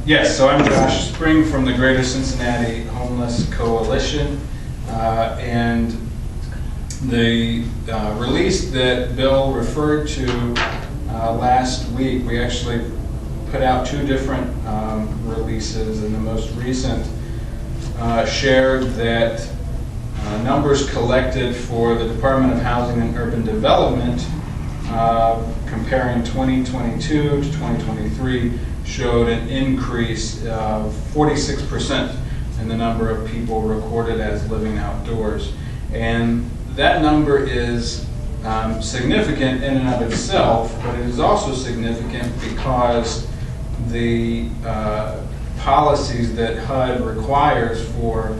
Yes, so I'm Josh Spring from the Greater Cincinnati Homeless Coalition, and the release that Bill referred to last week, we actually put out two different releases, and the most recent shared that numbers collected for the Department of Housing and Urban Development comparing 2022 to 2023 showed an increase of 46% in the number of people recorded as living outdoors. And that number is significant in and of itself, but it is also significant because the policies that HUD requires for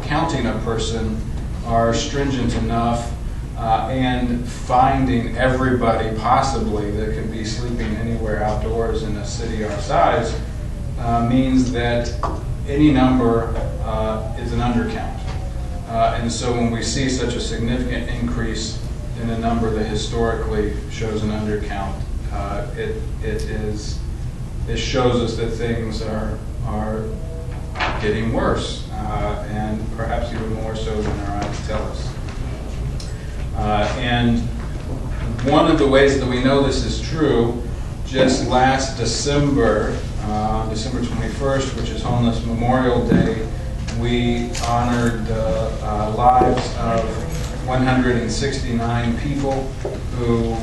counting a person are stringent enough and finding everybody possibly that could be sleeping anywhere outdoors in a city our size means that any number is an undercount. And so when we see such a significant increase in a number that historically shows an undercount, it shows us that things are getting worse, and perhaps even more so than our eyes tell us. And one of the ways that we know this is true, just last December, December 21st, which is Homeless Memorial Day, we honored the lives of 169 people who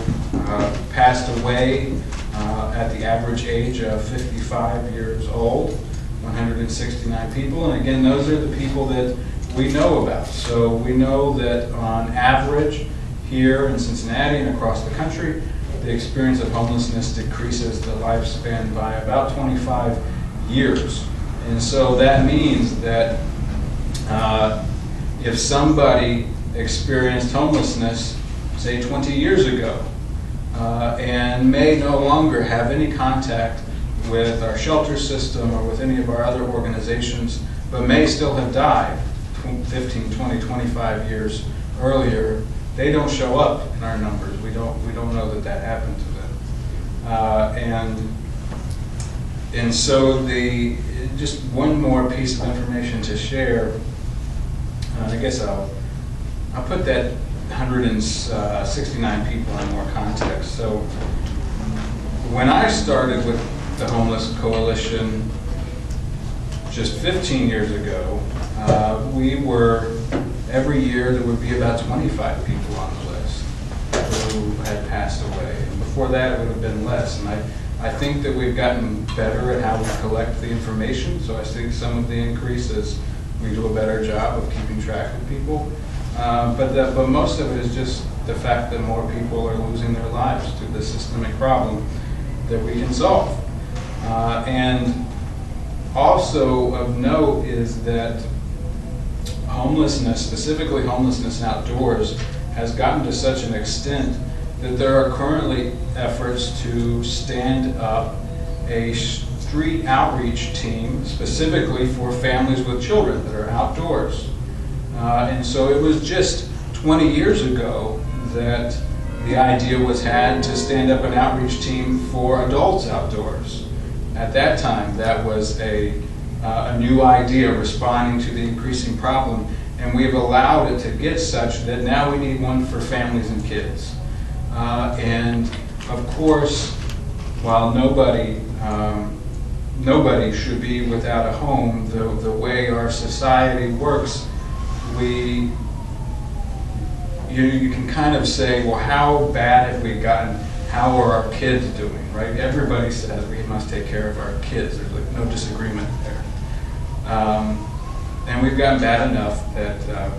passed away at the average age of 55 years old. 169 people, and again, those are the people that we know about. So we know that on average here in Cincinnati and across the country, the experience of homelessness decreases the lifespan by about 25 years. And so that means that if somebody experienced homelessness, say 20 years ago, and may no longer have any contact with our shelter system or with any of our other organizations, but may still have died 15, 20, 25 years earlier, they don't show up in our numbers. We don't know that happened to them. And so just one more piece of information to share. I guess I'll put that 169 people in more context. So when I started with the Homeless Coalition just 15 years ago, we were, every year there would be about 25 people on the list who had passed away. And before that it would have been less. And I think that we've gotten better at how we collect the information, so I think some of the increases we do a better job of keeping track of people. But most of it is just the fact that more people are losing their lives to this systemic problem that we can solve. And also of note is that homelessness, specifically homelessness outdoors, has gotten to such an extent that there are currently efforts to stand up a street outreach team specifically for families with children that are outdoors. And so it was just 20 years ago that the idea was had to stand up an outreach team for adults outdoors. At that time, that was a new idea responding to the increasing problem, and we've allowed it to get such that now we need one for families and kids. And of course, while nobody should be without a home, the way our society works, you can kind of say, well, how bad have we gotten? How are our kids doing, right? Everybody says we must take care of our kids. There's like no disagreement there. And we've gotten bad enough that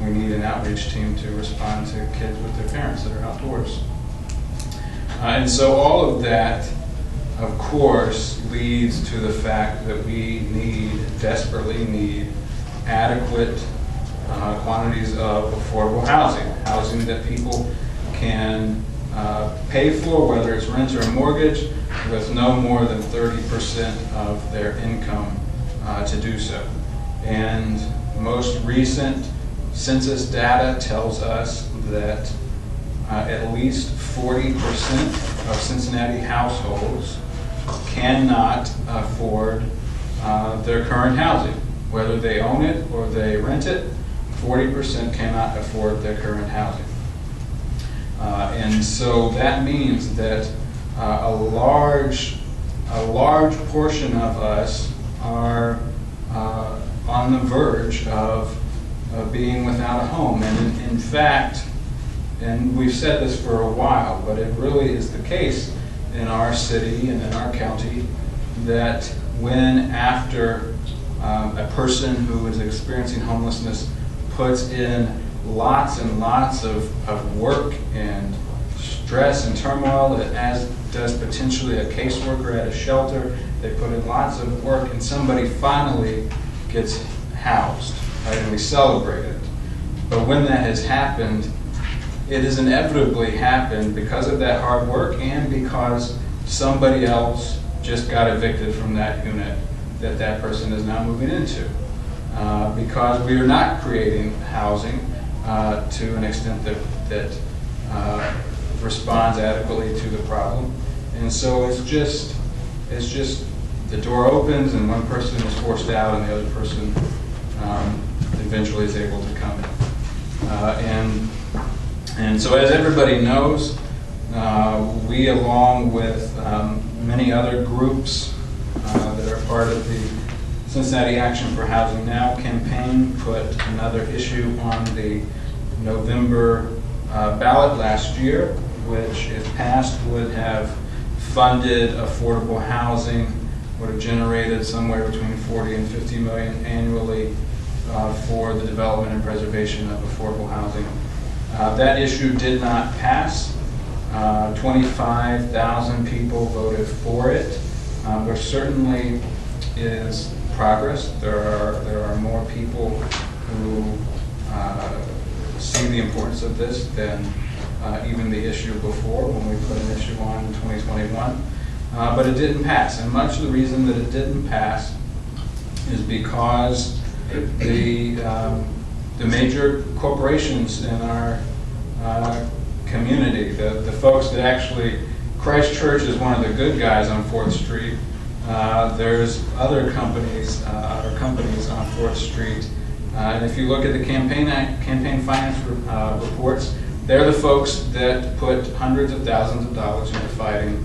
we need an outreach team to respond to kids with their parents that are outdoors. And so all of that, of course, leads to the fact that we desperately need adequate quantities of affordable housing that people can pay for, whether it's rent or mortgage, with no more than 30% of their income to do so. And most recent census data tells us that at least 40% of Cincinnati households cannot afford their current housing. Whether they own it or they rent it, 40% cannot afford their current housing. And so that means that a large portion of us are on the verge of being without a home. And in fact, and we've said this for a while, but it really is the case in our city and in our county that when after a person who is experiencing homelessness puts in lots and lots of work and stress and turmoil, as does potentially a caseworker at a shelter, they put in lots of work and somebody finally gets housed, right? And we celebrate it. But when that has happened, it has inevitably happened because of that hard work and because somebody else just got evicted from that unit that person is now moving into. Because we are not creating housing to an extent that responds adequately to the problem. And so it's just the door opens and one person is forced out and the other person eventually is able to come in. And so as everybody knows, we, along with many other groups that are part of the Cincinnati Action for Housing Now campaign, put another issue on the November ballot last year, which, if passed, would have funded affordable housing, would have generated somewhere between 40 and 50 million annually for the development and preservation of affordable housing. That issue did not pass. 25,000 people voted for it. There certainly is progress. There are more people who see the importance of this than even the issue before when we put an issue on in 2021. But it didn't pass, and much of the reason that it didn't pass is because the major corporations in our community, the folks that actually, Christ Church is one of the good guys on 4th Street. There's other companies on 4th Street. And if you look at the campaign finance reports, they're the folks that put hundreds of thousands of dollars into fighting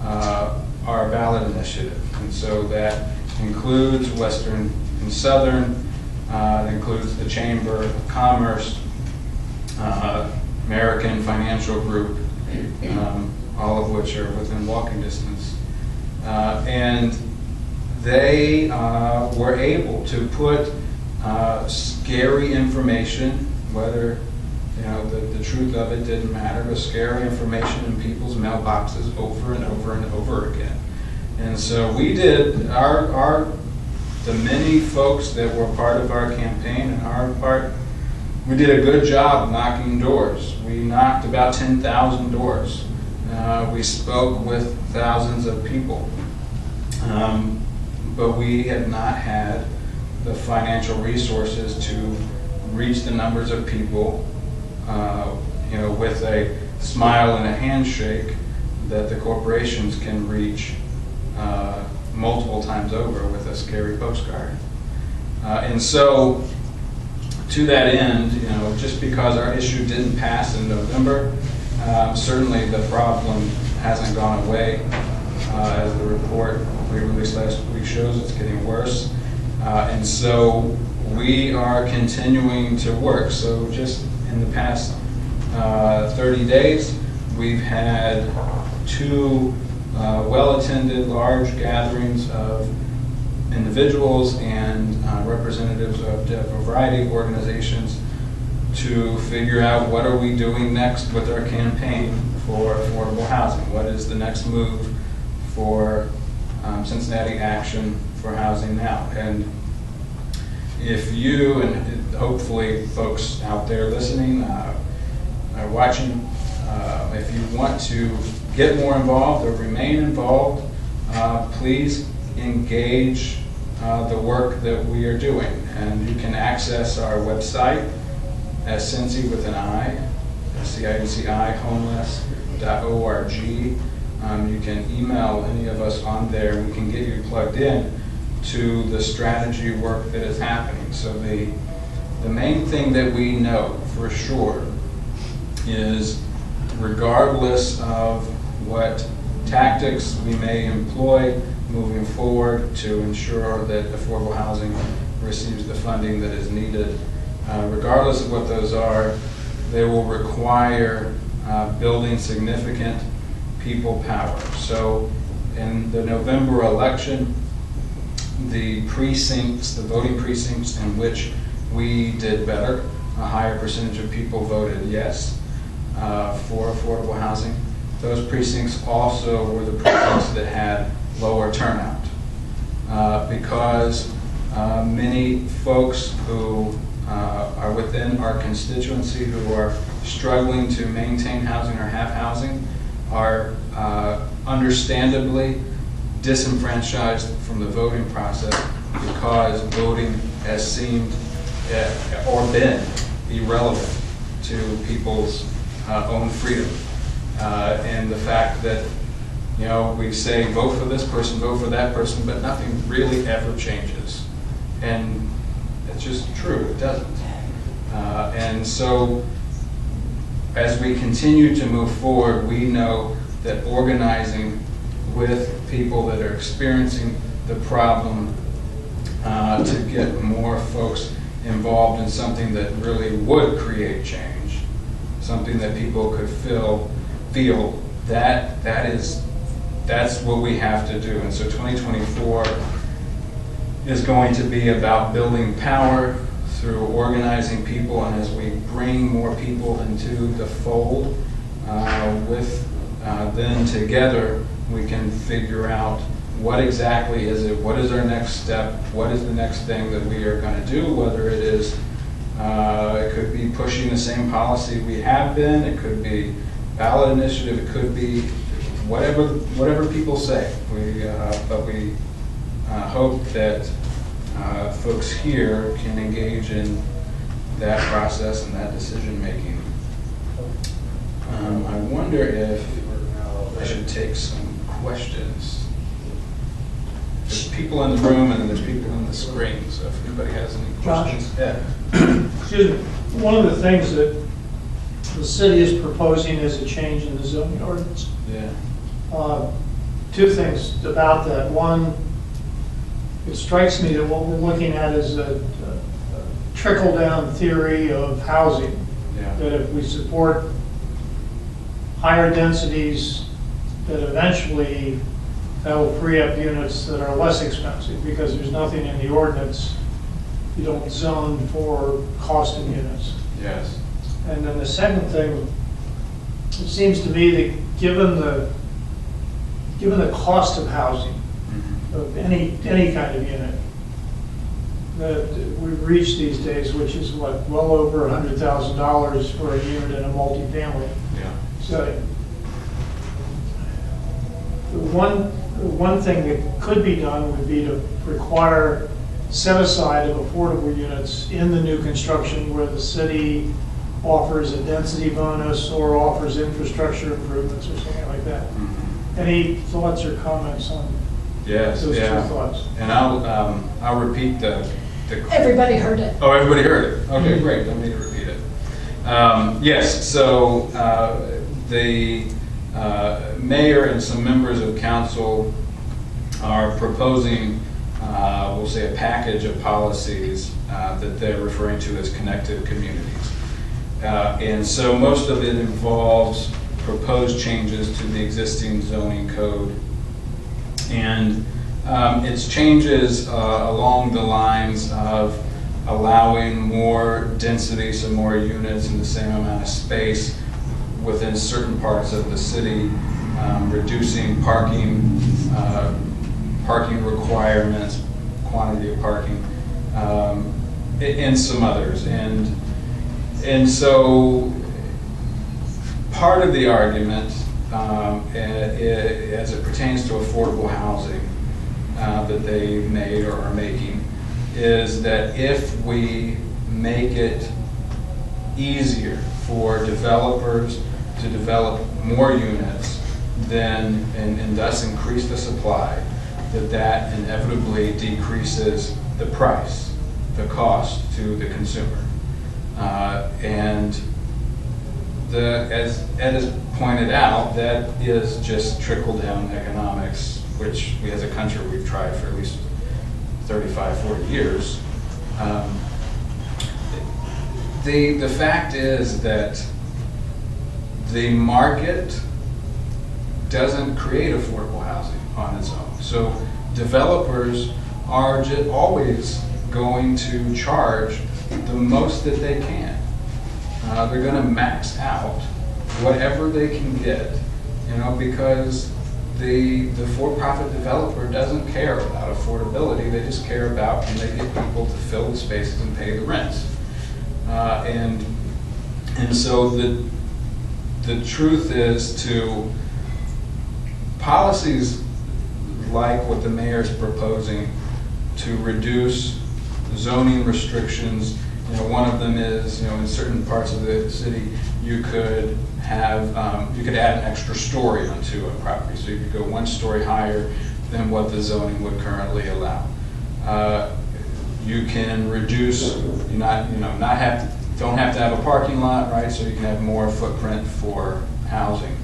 our ballot initiative. And so that includes Western and Southern, it includes the Chamber of Commerce, American Financial Group, all of which are within walking distance. And they were able to put scary information, whether the truth of it didn't matter, but scary information in people's mailboxes over and over and over again. And so we did the many folks that were part of our campaign and our part, we did a good job knocking doors. We knocked about 10,000 doors. We spoke with thousands of people. But we have not had the financial resources to reach the numbers of people, with a smile and a handshake that the corporations can reach multiple times over with a scary postcard. And so, to that end, just because our issue didn't pass in November, certainly the problem hasn't gone away. As the report we released last week shows, it's getting worse. And so we are continuing to work. So just in the past 30 days, we've had 2 well-attended large gatherings of individuals and representatives of a variety of organizations to figure out what are we doing next with our campaign for affordable housing. What is the next move for Cincinnati Action for Housing Now? And if you, and hopefully folks out there listening, are watching, if you want to get more involved or remain involved, please engage the work that we are doing. And you can access our website at Cincy with an I, CINCI, homeless.org. you can email any of us on there, and we can get you plugged in to the strategy work that is happening. So the main thing that we know for sure is, regardless of what tactics we may employ moving forward to ensure that affordable housing receives the funding that is needed, regardless of what those are, they will require building significant people power. So in the November election, the precincts, the voting precincts in which we did better, a higher percentage of people voted yes for affordable housing. Those precincts also were the precincts that had lower turnout because many folks who are within our constituency who are struggling to maintain housing or have housing are understandably disenfranchised from the voting process because voting has seemed or been irrelevant to people's own freedom. And the fact that, you know, we say vote for this person, vote for that person, but nothing really ever changes. And it's just true, it doesn't. And so as we continue to move forward, we know that organizing with people that are experiencing the problem to get more folks involved in something that really would create change, something that people could feel that's what we have to do. And so 2024 is going to be about building power through organizing people, and as we bring more people into the fold then together we can figure out what exactly is it, what is our next step, what is the next thing that we are going to do, whether it is, it could be pushing the same policy we have been, it could be ballot initiative, it could be whatever people say. But we hope that folks here can engage in that process and that decision making. I wonder if I should take some questions. There's people in the room and then there's people on the screen, so if anybody has any questions. Yeah. Excuse me. One of the things that the city is proposing is a change in the zoning ordinance. Yeah. Two things about that. One, it strikes me that what we're looking at is a trickle-down theory of housing. Yeah. That if we support higher densities, that eventually that will free up units that are less expensive because there's nothing in the ordinance. You don't zone for cost of units. Yes. And then the second thing, it seems to me that given the cost of housing, of any kind of unit, that we've reached these days, which is what, well over $100,000 for a unit in a multifamily setting. The one thing that could be done would be to require set aside of affordable units in the new construction where the city offers a density bonus or offers infrastructure improvements or something like that. Any thoughts or comments on those two thoughts? And I'll repeat the Everybody heard it. Oh, everybody heard it. Okay, great. Don't need to repeat it. Yes, so the mayor and some members of council are proposing, we'll say, a package of policies that they're referring to as connected communities. And so most of it involves proposed changes to the existing zoning code. And it's changes along the lines of allowing more density, so more units in the same amount of space within certain parts of the city, reducing parking requirements, quantity of parking, and some others. And so part of the argument as it pertains to affordable housing that they made or are making is that if we make it easier for developers to develop more units then and thus increase the supply, that inevitably decreases the price, the cost to the consumer. And as Ed has pointed out, that is just trickle-down economics, which we as a country we've tried for at least 35, 40 years. The fact is that the market doesn't create affordable housing on its own. So developers are just always going to charge the most that they can. They're going to max out whatever they can get, because the for-profit developer doesn't care about affordability. They just care about can they get people to fill the spaces and pay the rents. And so the truth is, to policies like what the mayor is proposing to reduce zoning restrictions. One of them is, in certain parts of the city, you could have, you could add an extra story onto a property. So you could go one story higher than what the zoning would currently allow. You can reduce, don't have to have a parking lot, right? So you can have more footprint for housing.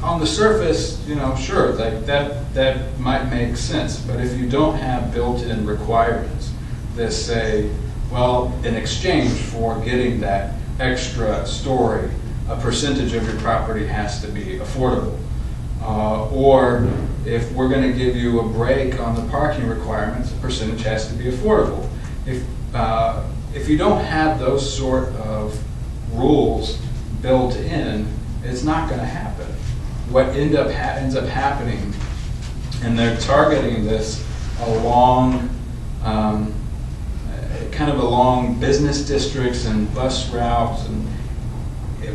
On the surface, sure, like that might make sense. But if you don't have built-in requirements that say, well, in exchange for getting that extra story, a percentage of your property has to be affordable. Or if we're going to give you a break on the parking requirements, a percentage has to be affordable. If you don't have those sort of rules built in, it's not going to happen. What ends up happening, and they're targeting this along kind of along business districts and bus routes, and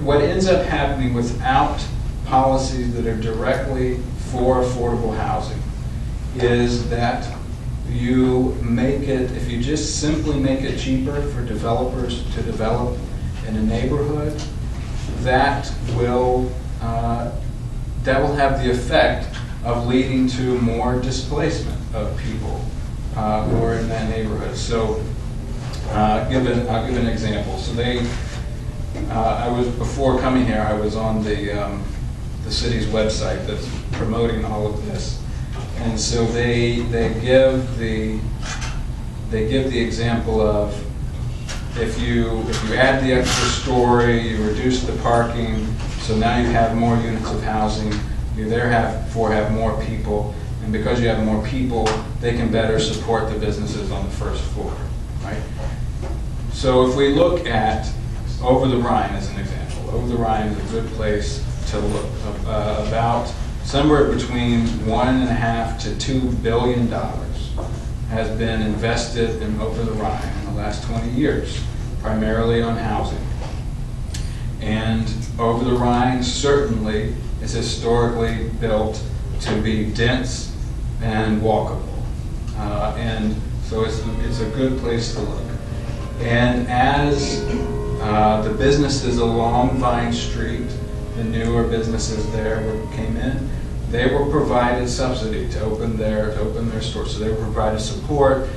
what ends up happening without policies that are directly for affordable housing is that you make it, if you just simply make it cheaper for developers to develop in a neighborhood, that will have the effect of leading to more displacement of people who are in that neighborhood. So I'll give an example. So before coming here, I was on the city's website that's promoting all of this, and so they give the example of if you add the extra story, you reduce the parking, so now you have more units of housing. You therefore have more people, and because you have more people, they can better support the businesses on the first floor, right? So if we look at Over the Rhine as an example, Over the Rhine is a good place to look. About somewhere between $1.5 to $2 billion has been invested in Over the Rhine in the last 20 years, primarily on housing. And Over the Rhine certainly is historically built to be dense and walkable. And so it's a good place to look. And as the businesses along Vine Street, the newer businesses there came in, they were provided subsidy to open their stores. So they were provided support.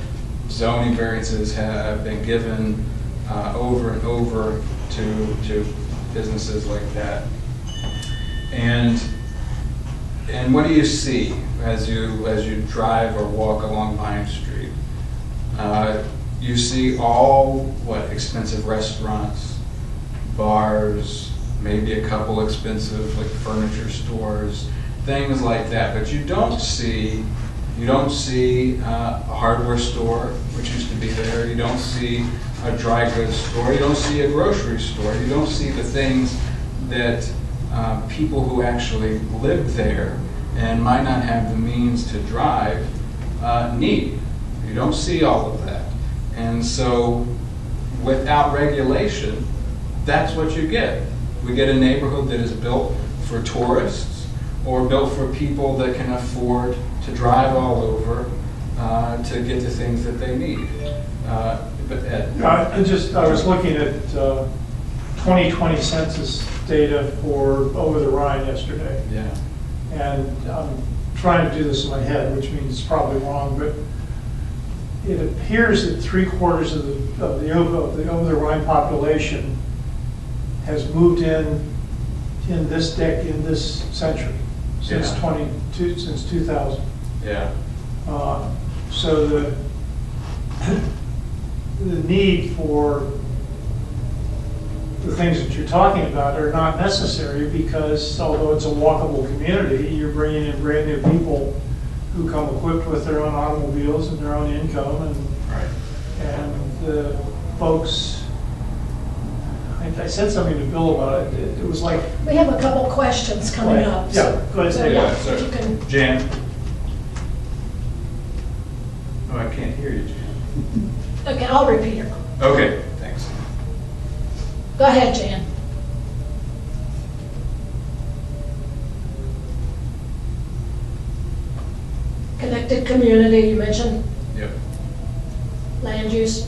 Zoning variances have been given over and over to businesses like that. And what do you see as you drive or walk along Vine Street? You see all expensive restaurants, bars, maybe a couple expensive furniture stores, things like that. But you don't see a hardware store, which used to be there. You don't see a dry goods store. You don't see a grocery store. You don't see the things that people who actually live there and might not have the means to drive need. You don't see all of that. And so without regulation, that's what you get. We get a neighborhood that is built for tourists or built for people that can afford to drive all over to get the things that they need. But Ed? I was looking at 2020 census data for over the Rhine yesterday. Yeah. And I'm trying to do this in my head, which means it's probably wrong, but it appears that 3/4 of the over the Rhine population has moved in this century, since Yeah. since 2000. Yeah. So the need for the things that you're talking about are not necessary, because although it's a walkable community, you're bringing in brand new people who come equipped with their own automobiles and their own income, Right. and the folks, I said something to Bill about it. It was like, We have a couple questions coming Right. up. Yeah, go ahead. So, Yeah, yeah, so if you can, Jan? Oh, I can't hear you, Jan. okay, I'll repeat her. Okay, thanks. Go ahead, Jan. Connected community, you mentioned, Yep. land use.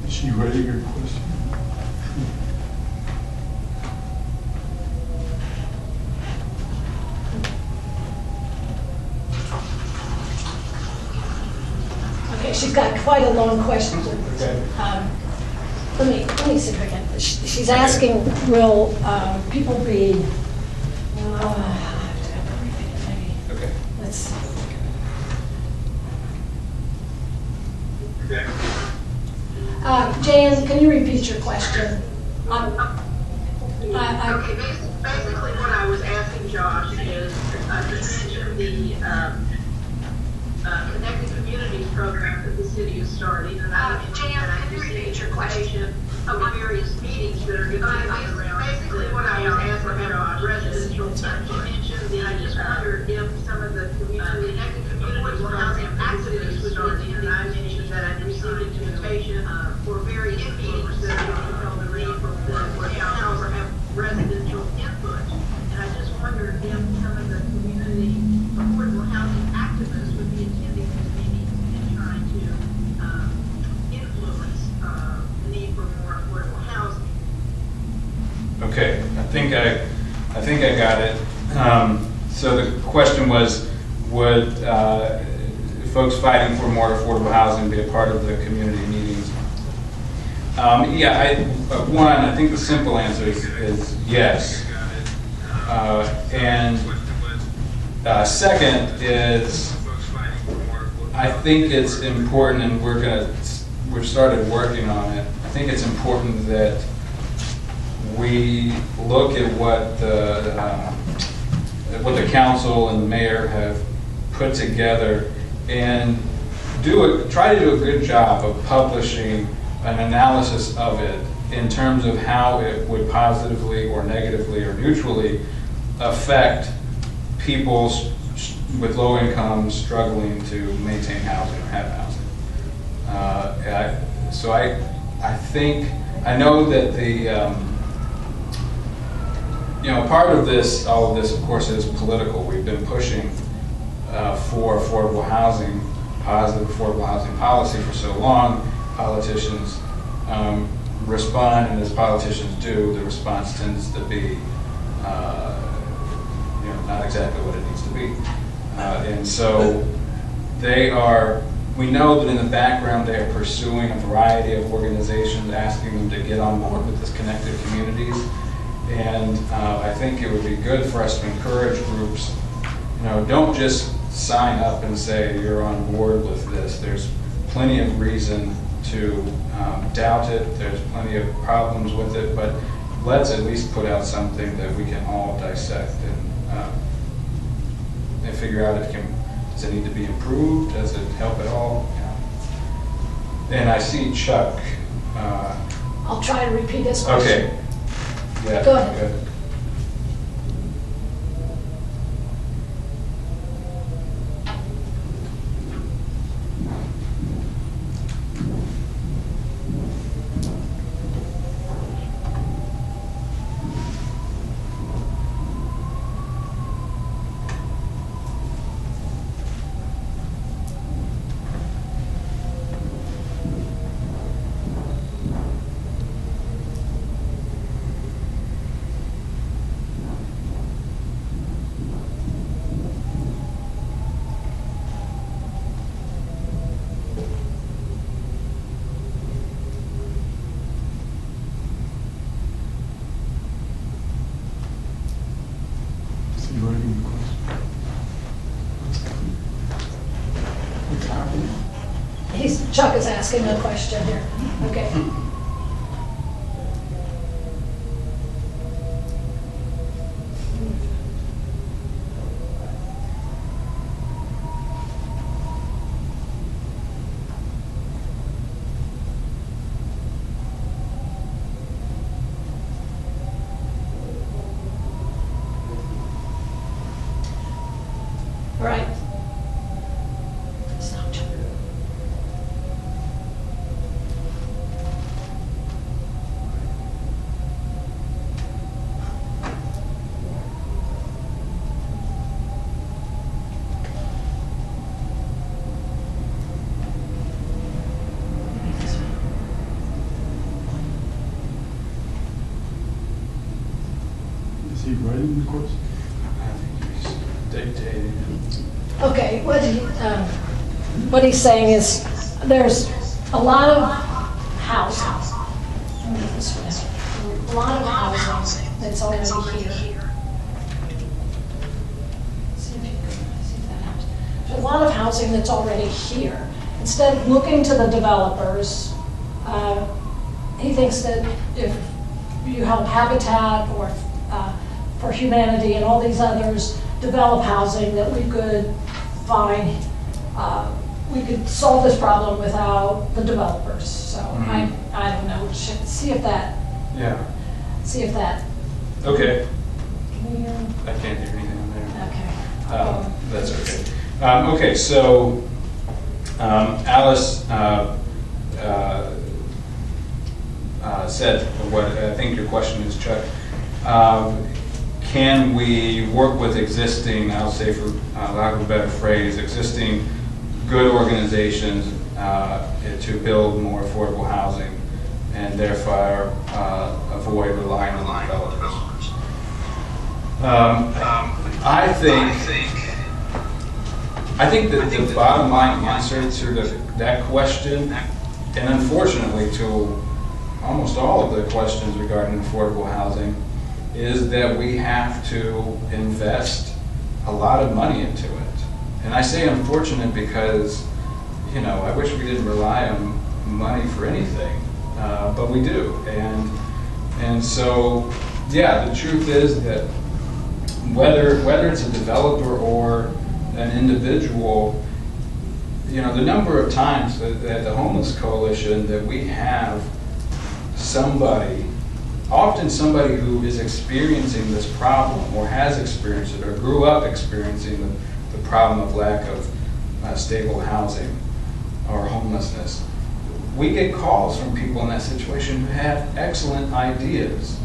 Is she ready, your question? Okay, she's got quite a long question. Okay. Let me see if I can, she's asking, will people be, Okay. let's see. Jan, can you repeat your question? Okay, basically what I was asking Josh is, you mentioned the Connected Communities program that the city is starting, and I received information of the various meetings that are going to be held around. Basically what I was asking Josh, residential, you mentioned the, I just wondered if some of the Connected Communities housing activities was starting, and I mentioned that I received an invitation for various meetings that are going to be held around for town or have residential input. And I just wondered if some of the community affordable housing activists would be attending these meetings and trying to influence the need for more affordable housing. Okay, I think I got it. So the question was, would folks fighting for more affordable housing be a part of the community meetings? Yeah, I think the simple answer is yes. And second is, I think it's important, and we've started working on it. I think it's important that we look at what the council and the mayor have put together and try to do a good job of publishing an analysis of it in terms of how it would positively or negatively or neutrally affect people with low incomes struggling to maintain housing or have housing. So I know that part of this, all of this, of course, is political. We've been pushing for affordable housing, positive affordable housing policy for so long. Politicians respond, and as politicians do, the response tends to be, not exactly what it needs to be. And so we know that in the background they are pursuing a variety of organizations, asking them to get on board with this Connected Communities. And I think it would be good for us to encourage groups, don't just sign up and say you're on board with this. There's plenty of reason to doubt it. There's plenty of problems with it, but let's at least put out something that we can all dissect and figure out does it need to be improved? Does it help at all? And I see Chuck. I'll try to repeat his question. Okay. Yeah. Go ahead. Good. he writing the question? What's happening? Chuck is asking a question here. Okay. All right. Stop, Chuck. Is he writing the question? I think he's dictating it. Okay, what he's saying is, there's a lot of housing. Let me get this way. A lot of housing that's already here. See if that helps. There's a lot of housing that's already here. Instead of looking to the developers, he thinks that if you help Habitat or for Humanity and all these others develop housing, that we could find, we could solve this problem without the developers. So I don't know, see if that, Yeah. Okay. can you hear? I can't hear anything on there. Okay. That's okay. Okay, so Alice said what I think your question is, Chuck. Can we work with existing, I'll say for lack of a better phrase, existing good organizations to build more affordable housing and therefore avoid relying on developers? I think that the bottom line answer to that question, and unfortunately to almost all of the questions regarding affordable housing, is that we have to invest a lot of money into it. And I say unfortunate because, you know, I wish we didn't rely on money for anything, but we do. And so, yeah, the truth is that whether it's a developer or an individual, you know, the number of times that the Homeless Coalition that we have somebody, often somebody who is experiencing this problem or has experienced it or grew up experiencing the problem of lack of stable housing or homelessness. We get calls from people in that situation who have excellent ideas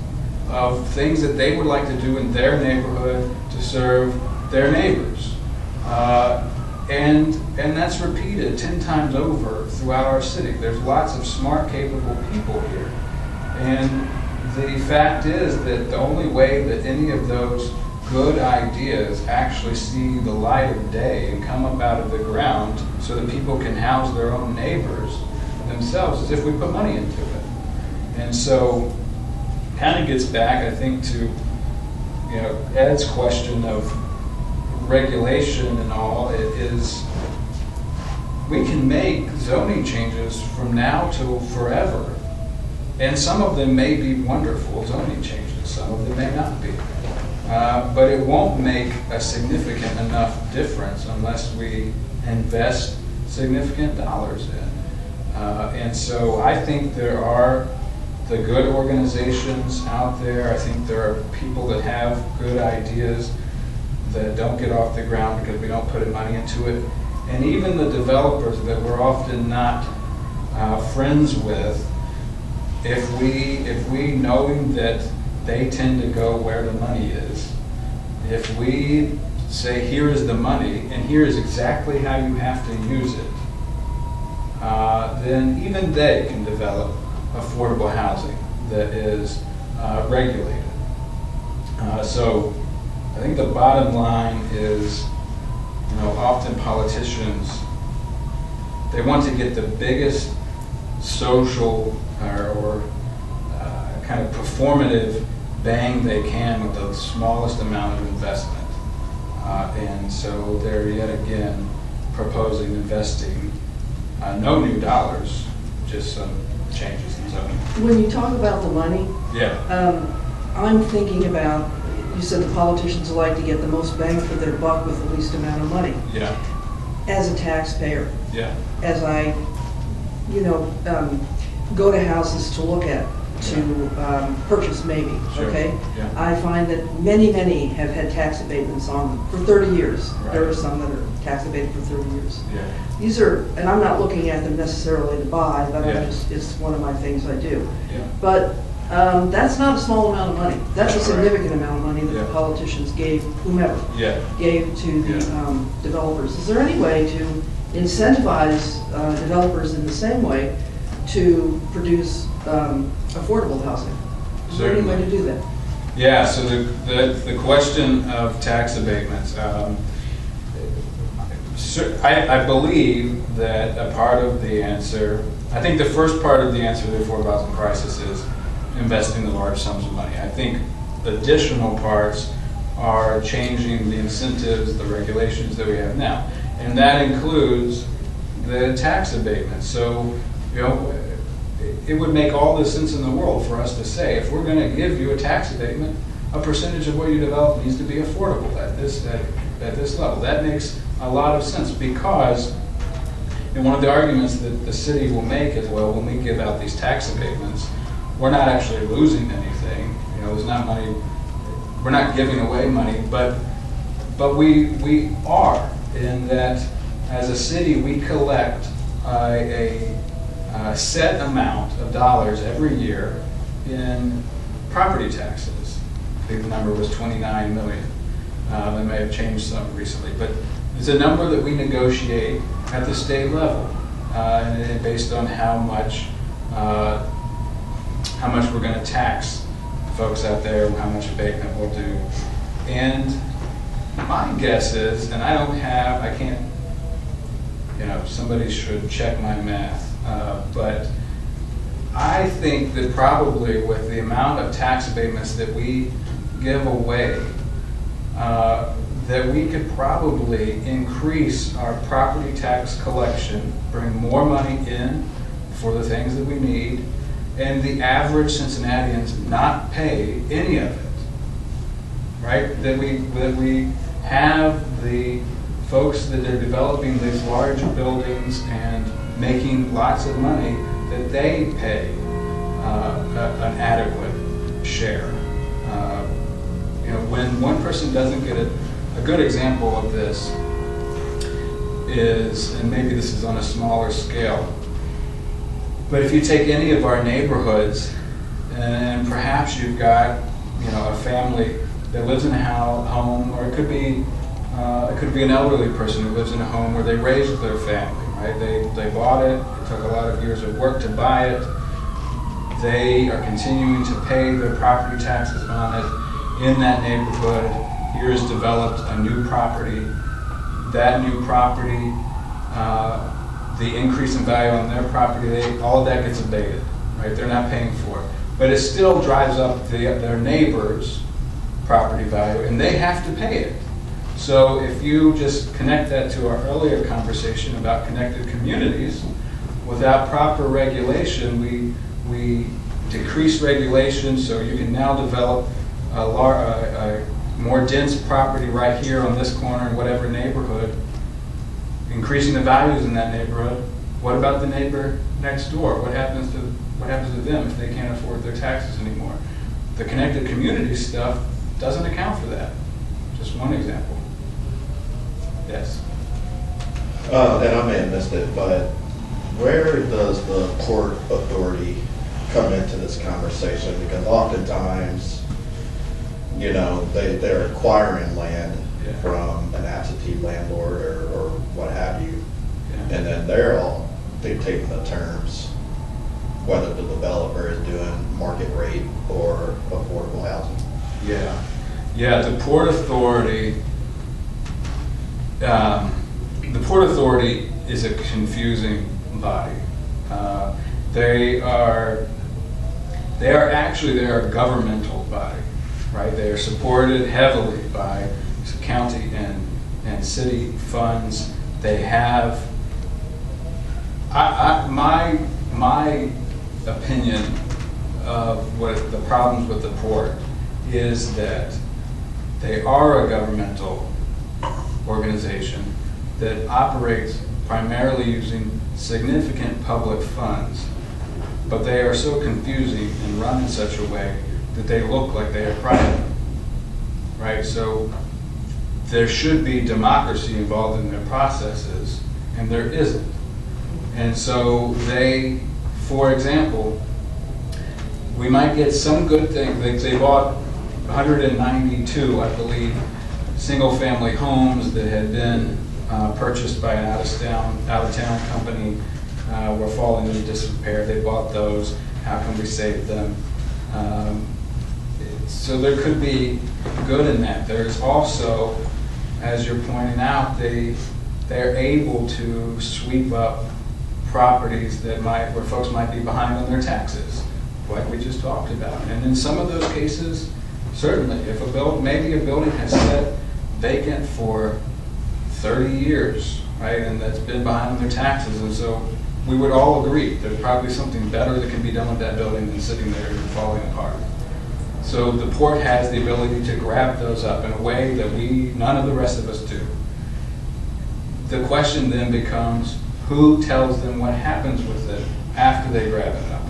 of things that they would like to do in their neighborhood to serve their neighbors. And that's repeated 10 times over throughout our city. There's lots of smart, capable people here. And the fact is that the only way that any of those good ideas actually see the light of day and come up out of the ground so that people can house their own neighbors themselves is if we put money into it. And so kind of gets back, I think, to, you know, Ed's question of regulation and all. It is, we can make zoning changes from now till forever. And some of them may be wonderful zoning changes, some of them may not be. But it won't make a significant enough difference unless we invest significant dollars in. And so I think there are the good organizations out there. I think there are people that have good ideas that don't get off the ground because we don't put money into it. And even the developers that we're often not friends with, if we knowing that they tend to go where the money is, if we say here is the money and here is exactly how you have to use it, then even they can develop affordable housing that is regulated. So I think the bottom line is, you know, often politicians, they want to get the biggest social or kind of performative bang they can with the smallest amount of investment. And so they're yet again proposing investing no new dollars, just some changes in zoning. When you talk about the money, Yeah, I'm thinking about, you said the politicians like to get the most bang for their buck with the least amount of money. yeah, As a taxpayer, yeah, as I, go to houses to look at, to purchase maybe, Sure, okay? yeah. I find that many have had tax abatements on them for 30 years. There are Right. some that are tax abated for 30 years. yeah, These are, and I'm not looking at them necessarily to buy, but Yeah. it's one of my things I do. yeah. But that's not a small amount of money. That's a Right. significant amount of money that Yeah. the politicians gave, whomever, Yeah. gave to the Yeah. developers. Is there any way to incentivize developers in the same way to produce affordable housing? Is there any way to do that? Yeah, so the question of tax abatements, I believe that a part of the answer, I think the first part of the answer to the affordable housing crisis is investing the large sums of money. I think additional parts are changing the incentives, the regulations that we have now. And that includes the tax abatement. So, it would make all the sense in the world for us to say, if we're going to give you a tax abatement, a percentage of what you develop needs to be affordable at this level. That makes a lot of sense, because one of the arguments that the city will make is, well, when we give out these tax abatements, we're not actually losing anything. There's not money. We're not giving away money, but we are, in that as a city we collect a set amount of dollars every year in property taxes. I think the number was 29 million. It may have changed some recently, but it's a number that we negotiate at the state level, and based on how much we're going to tax folks out there, how much abatement we'll do. And my guess is, and I can't, somebody should check my math, but I think that probably with the amount of tax abatements that we give away, that we could probably increase our property tax collection, bring more money in for the things that we need, and the average Cincinnatians not pay any of it, right? That we have the folks that are developing these large buildings and making lots of money, that they pay an adequate share. When one person doesn't get it, a good example of this is, and maybe this is on a smaller scale, but if you take any of our neighborhoods, and perhaps you've got a family that lives in a home, or it could be an elderly person who lives in a home where they raised their family, right? They bought it. It took a lot of years of work to buy it. They are continuing to pay their property taxes on it in that neighborhood. Here is developed a new property. That new property, the increase in value on their property, all of that gets abated, right? They're not paying for it. But it still drives up their neighbor's property value, and they have to pay it. So if you just connect that to our earlier conversation about connected communities, without proper regulation, we decrease regulation, so you can now develop a more dense property right here on this corner in whatever neighborhood, increasing the values in that neighborhood. What about the neighbor next door? What happens to them if they can't afford their taxes anymore? The connected community stuff doesn't account for that. Just one example. Yes. And I may have missed it, but where does the Port Authority come into this conversation? Because oftentimes, they're acquiring land from an absentee landlord or what have you, and then they're all dictating the terms, whether the developer is doing market rate or affordable housing. Yeah, the Port Authority, is a confusing body. They are a governmental body, right? They are supported heavily by county and city funds. They have, my opinion of what the problems with the port is that they are a governmental organization that operates primarily using significant public funds, but they are so confusing and run in such a way that they look like they are private, right? So there should be democracy involved in their processes, and there isn't. And so they, for example, we might get some good things. They bought 192, I believe, single-family homes that had been purchased by an out-of-town company, were falling into disrepair. They bought those. How can we save them? So there could be good in that. There's also, as you're pointing out, they're able to sweep up properties that where folks might be behind on their taxes, like we just talked about. And in some of those cases, certainly, if maybe a building has sat vacant for 30 years, right, and that's been behind on their taxes, and so we would all agree there's probably something better that can be done with that building than sitting there and falling apart. So the port has the ability to grab those up in a way that none of the rest of us do. The question then becomes, who tells them what happens with it after they grab it up?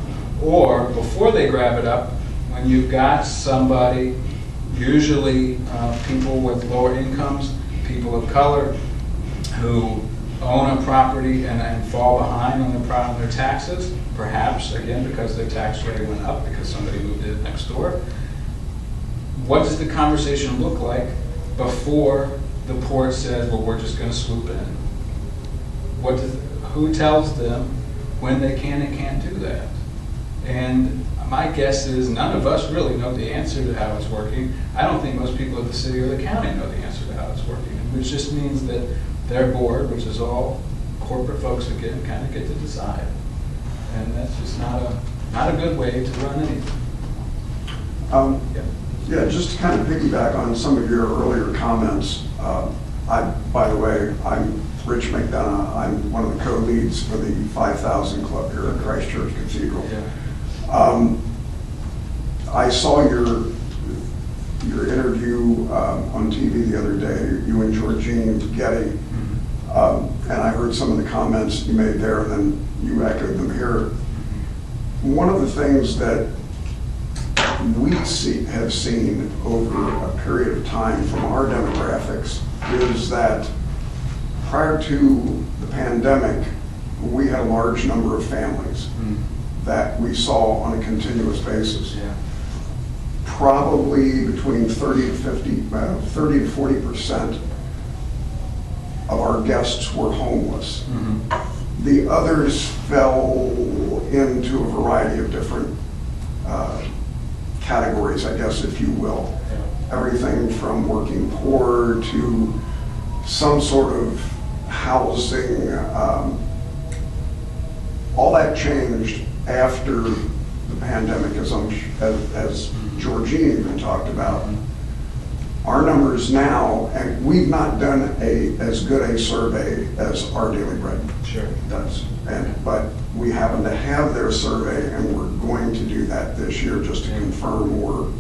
Or before they grab it up, when you've got somebody, usually people with lower incomes, people of color, who own a property and fall behind on their taxes, perhaps, again, because their tax rate went up because somebody moved in next door. What does the conversation look like before the port says, well, we're just going to swoop in? Who tells them when they can and can't do that? And my guess is none of us really know the answer to how it's working. I don't think most people at the city or the county know the answer to how it's working, which just means that their board, which is all corporate folks again, kind of get to decide. And that's just not a good way to run anything. Yeah, just to kind of piggyback on some of your earlier comments, by the way, I'm Rich McDonough. I'm one of the co-leads for the 5,000 Club here at Christchurch Cathedral. Yeah. I saw your interview on TV the other day, you and Georgine Getty, and I heard some of the comments you made there, and then you echoed them here. One of the things that we have seen over a period of time from our demographics is that prior to the pandemic, we had a large number of families that we saw on a continuous basis. Yeah. Probably between 30 to 40% of our guests were homeless. Mm-hmm. The others fell into a variety of different categories, I guess, if you will. Yeah. Everything from working poor to some sort of housing. All that changed after the pandemic, as Georgine even talked about. Our numbers now, and we've not done as good a survey as Our Daily Bread does, but we happen to have their survey, and we're going to do that this year just to confirm or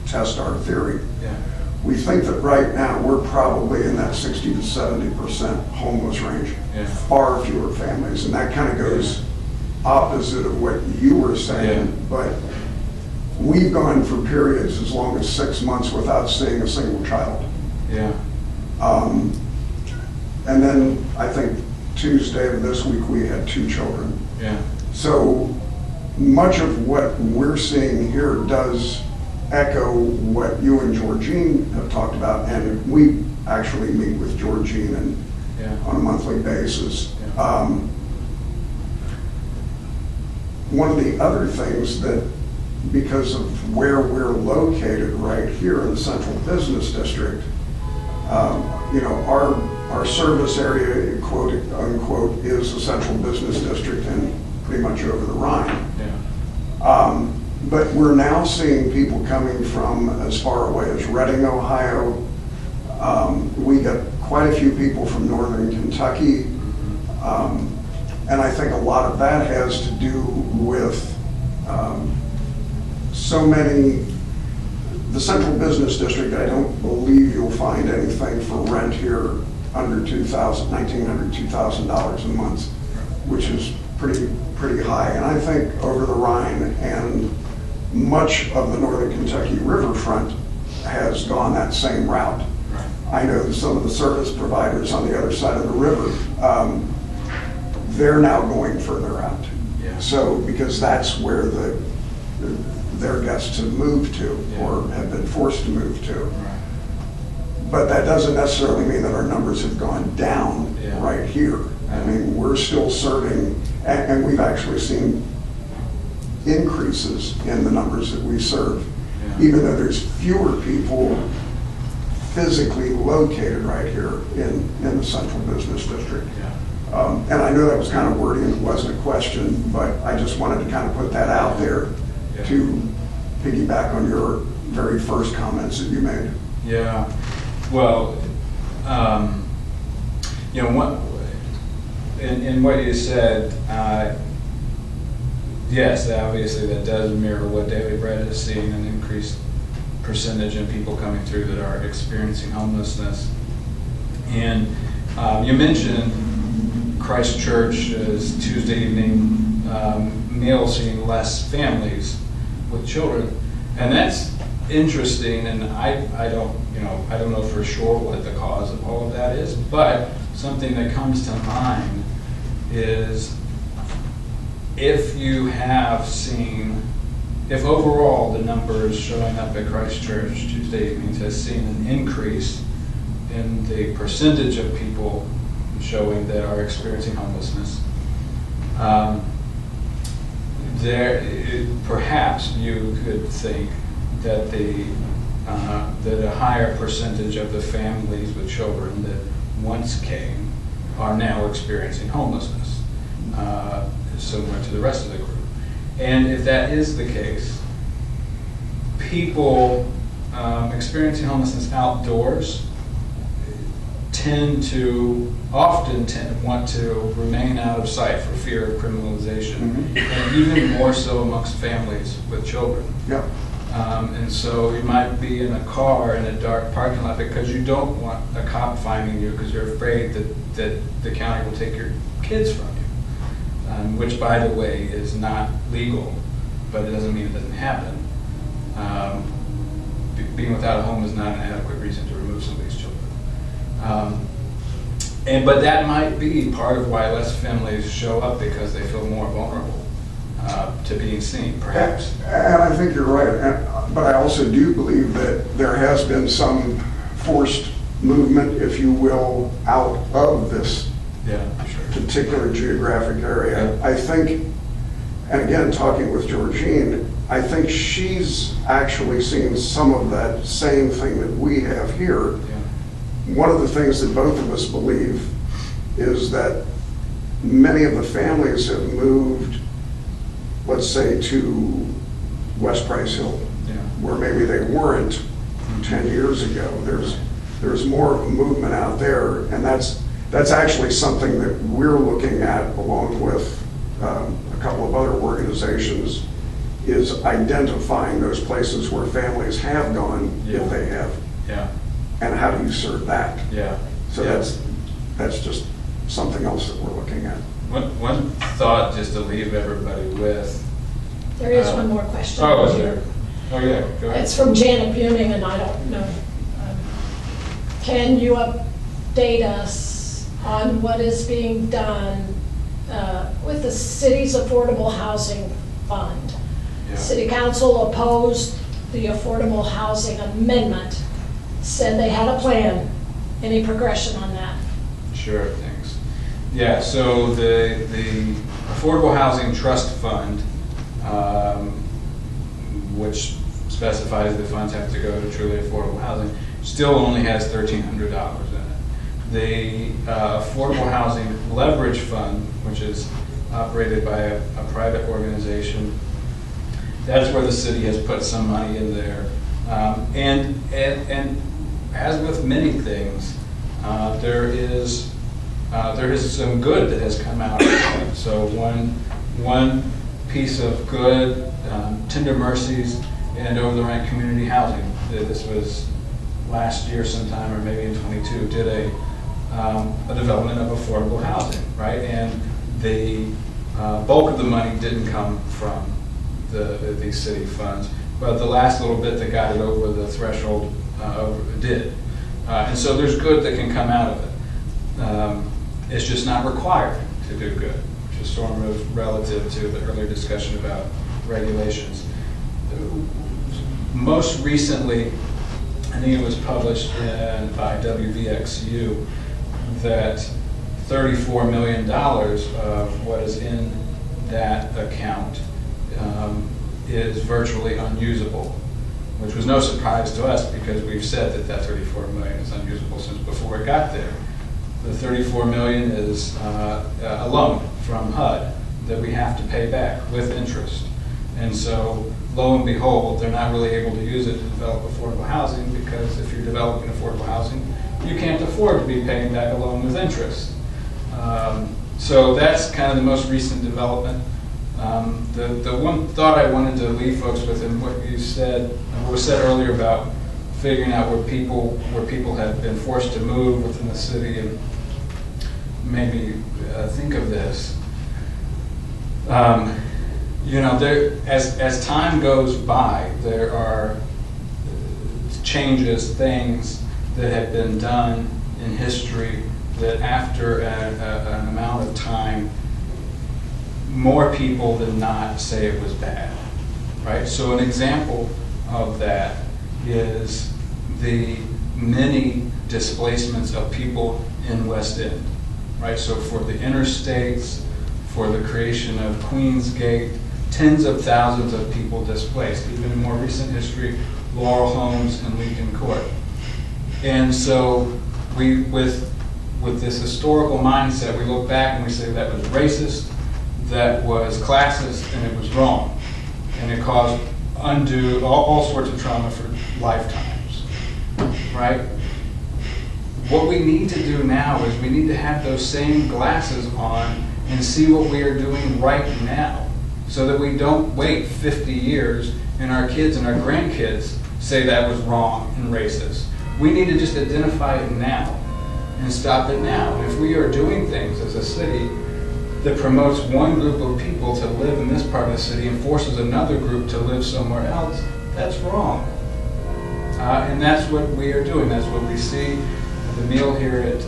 test our theory. Yeah. We think that right now we're probably in that 60 to 70% homeless range. Yeah. Far fewer families, and that kind of goes opposite of what you were saying, Yeah. but we've gone for periods as long as 6 months without seeing a single child. Yeah. And then I think Tuesday of this week we had 2 children. Yeah. So much of what we're seeing here does echo what you and Georgine have talked about, and we actually meet with Georgine on a monthly basis. Yeah. One of the other things that, because of where we're located right here in the Central Business District, our service area, quote unquote, is the Central Business District and pretty much over the Rhine. Yeah. But we're now seeing people coming from as far away as Reading, Ohio, We get quite a few people from northern Kentucky. And I think a lot of that has to do with so many, the central business district, I don't believe you'll find anything for rent here under $1,900, $2,000 a month, which is pretty high. And I think over the Rhine and much of the northern Kentucky riverfront has gone that same route. I know that some of the service providers on the other side of the river, they're now going further out. Yeah. So, because that's where their guests have moved to, or have been forced to move to. Right. But that doesn't necessarily mean that our numbers have gone down right here. I mean, we're still serving, and we've actually seen increases in the numbers that we serve, even though there's fewer people physically located right here in the central business district. And I know that was kind of wordy and it wasn't a question, but I just wanted to kind of put that out there to piggyback on your very first comments that you made. Yeah, well, you know, in what you said, yes, obviously that does mirror what Daily Bread is seeing, an increased percentage in people coming through that are experiencing homelessness. And you mentioned Christchurch's Tuesday evening meal seeing less families with children, and that's interesting. And I don't know for sure what the cause of all of that is, but something that comes to mind is if you have seen, if overall the numbers showing up at Christchurch Tuesday evenings has seen an increase in the percentage of people showing that are experiencing homelessness, perhaps you could think that that a higher percentage of the families with children that once came are now experiencing homelessness, similar to the rest of the group. And if that is the case, people experiencing homelessness outdoors often want to remain out of sight for fear of criminalization, and even more so amongst families with children. Yeah. And so you might be in a car in a dark parking lot because you don't want a cop finding you because you're afraid that the county will take your kids from you, which, by the way, is not legal, but it doesn't mean it doesn't happen. Being without a home is not an adequate reason to remove somebody's children. But that might be part of why less families show up, because they feel more vulnerable to being seen, perhaps. And I think you're right, but I also do believe that there has been some forced movement, if you will, out of this particular geographic area. I think, and again, talking with Georgine, I think she's actually seen some of that same thing that we have here. One of the things that both of us believe is that many of the families have moved, let's say, to West Price Hill, where maybe they weren't 10 years ago. There's more of a movement out there, and that's actually something that we're looking at along with a couple of other organizations, is identifying those places where families have gone, if they have. And how do you serve that? So that's just something else that we're looking at. One thought, just to leave everybody with. There is one more question. Oh, is there? Oh, yeah, go ahead. It's from Janet Buning, and I don't know. Can you update us on what is being done with the city's affordable housing fund? City Council opposed the affordable housing amendment, said they had a plan. Any progression on that? Sure, thanks. Yeah, so the Affordable Housing Trust Fund, which specifies the funds have to go to truly affordable housing, still only has $1,300 in it. The Affordable Housing Leverage Fund, which is operated by a private organization, that's where the city has put some money in there. And as with many things, there is some good that has come out of it. So one piece of good, Tender Mercies and Over the Rank Community Housing, this was last year sometime, or maybe in '22, did a development of affordable housing, right? And the bulk of the money didn't come from these city funds, but the last little bit that got it over the threshold did. And so there's good that can come out of it. It's just not required to do good, which is sort of relative to the earlier discussion about regulations. Most recently, I think it was published by WVXU that $34 million of what is in that account is virtually unusable, which was no surprise to us because we've said that $34 million is unusable since before it got there. The $34 million is a loan from HUD that we have to pay back with interest. And so, lo and behold, they're not really able to use it to develop affordable housing, because if you're developing affordable housing, you can't afford to be paying back a loan with interest. So that's kind of the most recent development. The one thought I wanted to leave folks with, and what you said, what was said earlier about figuring out where people have been forced to move within the city, and made me think of this. You know, as time goes by, there are changes, things that have been done in history that after an amount of time, more people than not say it was bad, right? So an example of that is the many displacements of people in West End, right? So for the interstates, for the creation of Queensgate, tens of thousands of people displaced, even in more recent history, Laurel Homes and Lincoln Court. And so we, with this historical mindset, we look back and we say that was racist, that was classist, and it was wrong. And it caused all sorts of trauma for lifetimes, right? What we need to do now is we need to have those same glasses on and see what we are doing right now, so that we don't wait 50 years and our kids and our grandkids say that was wrong and racist. We need to just identify it now and stop it now. And if we are doing things as a city that promotes one group of people to live in this part of the city and forces another group to live somewhere else, that's wrong. And that's what we are doing. That's what we see at the meal here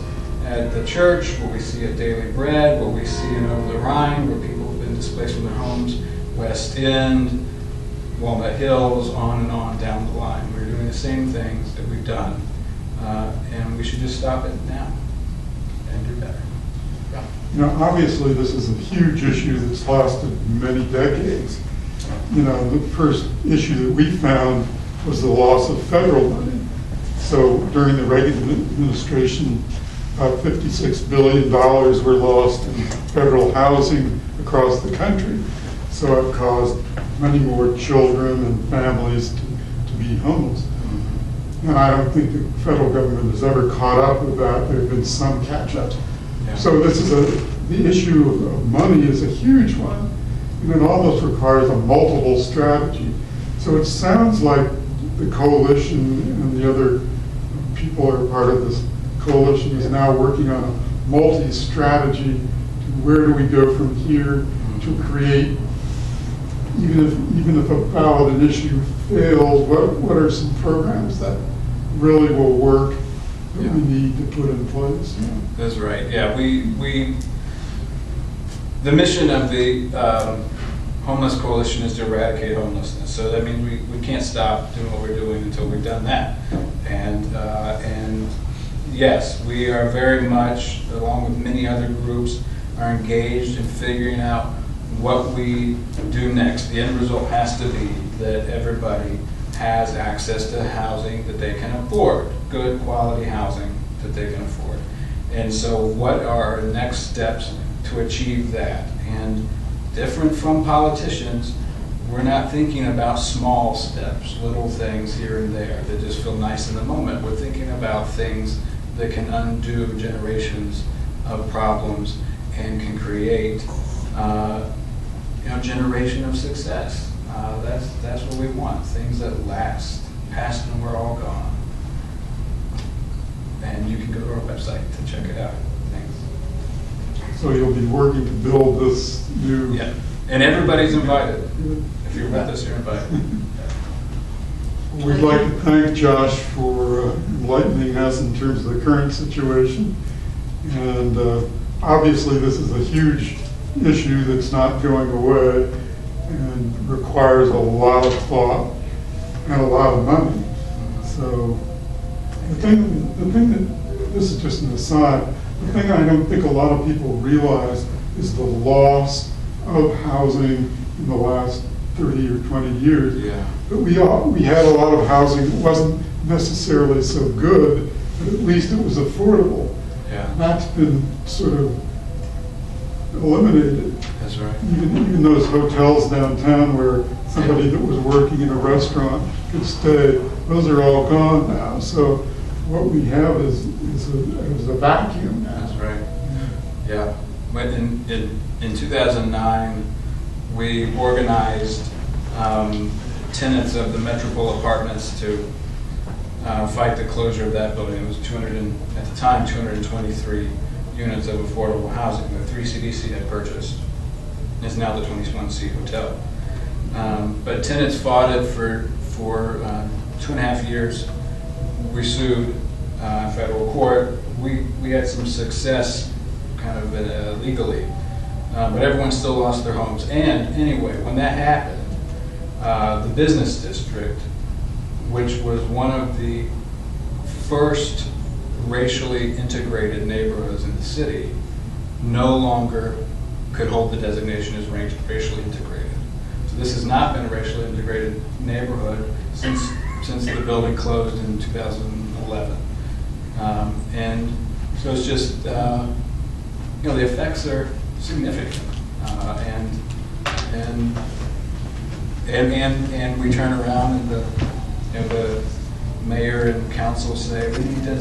at the church, what we see at Daily Bread, what we see in Over the Rhine, where people have been displaced from their homes, West End, Walnut Hills, on and on down the line. We're doing the same things that we've done, and we should just stop it now and do better. Yeah. You know, obviously, this is a huge issue that's lasted many decades. You know, the first issue that we found was the loss of federal money. So during the Reagan administration, about $56 billion were lost in federal housing across the country. So it caused many more children and families to be homeless. And I don't think the federal government has ever caught up with that. There have been some catch-up. Yeah. So this is the issue of money is a huge one, and it almost requires a multiple strategy. So it sounds like the coalition and the other people who are part of this coalition is now working on a multi-strategy. Where do we go from here to create, even if a ballot initiative fails, what are some programs that really will work that we need to put in place? Yeah. That's right. Yeah, the mission of the Homeless Coalition is to eradicate homelessness. So that means we can't stop doing what we're doing until we've done that. And yes, we are very much, along with many other groups, are engaged in figuring out what we do next. The end result has to be that everybody has access to housing that they can afford, good quality housing that they can afford. And so what are our next steps to achieve that? And different from politicians, we're not thinking about small steps, little things here and there that just feel nice in the moment. We're thinking about things that can undo generations of problems and can create, generation of success. That's what we want, things that last, past when we're all gone. And you can go to our website to check it out. Thanks. So you'll be working to build this new. Yeah, and everybody's invited. If you're with us, you're invited. We'd like to thank Josh for enlightening us in terms of the current situation. And obviously, this is a huge issue that's not going away and requires a lot of thought and a lot of money. So the thing that, this is just an aside, the thing I don't think a lot of people realize is the loss of housing in the last 30 or 20 years. Yeah. But we had a lot of housing. It wasn't necessarily so good, but at least it was affordable. Yeah. That's been sort of eliminated. That's right. Even those hotels downtown where somebody that was working in a restaurant could stay, those are all gone now. So what we have is a vacuum now. That's right. Yeah. When in 2009, we organized tenants of the Metropole Apartments to fight the closure of that building. It was at the time 223 units of affordable housing that 3CDC had purchased. It's now the 21-seat hotel. But tenants fought it for 2.5 years. We sued federal court. We had some success kind of legally, but everyone still lost their homes. And anyway, when that happened, the business district, which was one of the first racially integrated neighborhoods in the city, no longer could hold the designation as racially integrated. So this has not been a racially integrated neighborhood since the building closed in 2011. And so it's just, the effects are significant. And we turn around and the mayor and council say, we need to